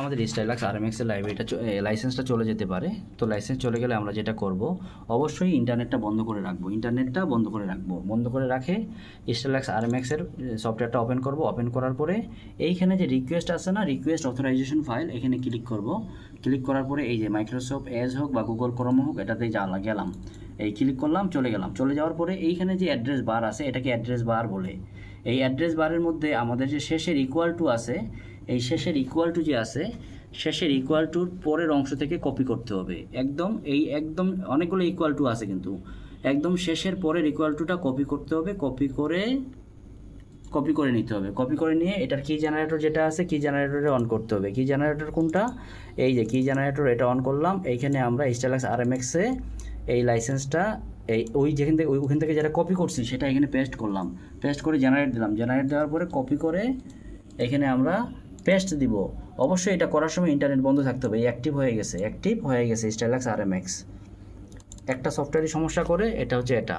আমাদের স্টাইলাক্স আরএমএক্স এর লাইব্রেরিটা লাইসেন্সটা চলে যেতে পারে। তো লাইসেন্স চলে গেলে আমরা যেটা করব, অবশ্যই ইন্টারনেটটা বন্ধ করে রাখবো। বন্ধ করে রাখে স্টাইলাক্স আরএমএক্স এর সফটওয়্যারটা ওপেন করব। ওপেন করার পরে এইখানে যে রিকোয়েস্ট আছে না, রিকোয়েস্ট অথরাইজেশন ফাইল, এখানে ক্লিক করব। ক্লিক করার পরে এই যে মাইক্রোসফট এজ হোক বা গুগল ক্রোম হোক, এটাতেই গেলাম। এই ক্লিক করলাম, চলে গেলাম। চলে যাওয়ার পরে এইখানে যে অ্যাড্রেস বার আছে, এটাকে অ্যাড্রেস বার বলে। এই অ্যাড্রেস বারের মধ্যে আমাদের যে শেষের ইকুয়াল টু আছে, এই শেষের ইকুয়াল টু যে আছে, শেষের ইকুয়াল টুর পরের অংশ থেকে কপি করতে হবে। একদম অনেকগুলো ইকুয়াল টু আছে, কিন্তু একদম শেষের পরের ইকুয়াল টুটা কপি করতে হবে। কপি করে নিতে হবে। কপি করে নিয়ে এটার কি জেনারেটর যেটা আছে, কি জেনারেটরে অন করতে হবে। কি জেনারেটর কোনটা? এই যে কি জেনারেটর, এটা অন করলাম। এইখানে আমরা স্টাইলাক্স আরএমএক্সে এই লাইসেন্সটা ওইখান থেকে যেটা কপি করছি সেটা এখানে পেস্ট করলাম। পেস্ট করে জেনারেট দিলাম। জেনারেট দেওয়ার পরে কপি করে এখানে আমরা পেস্ট দিব। অবশ্যই এটা করার সময় ইন্টারনেট বন্ধ থাকতে হবে। অ্যাক্টিভ হয়ে গেছে স্টাইলাক্স আরএমএক্স। একটা সফটওয়্যারই সমস্যা করে, এটা হচ্ছে এটা।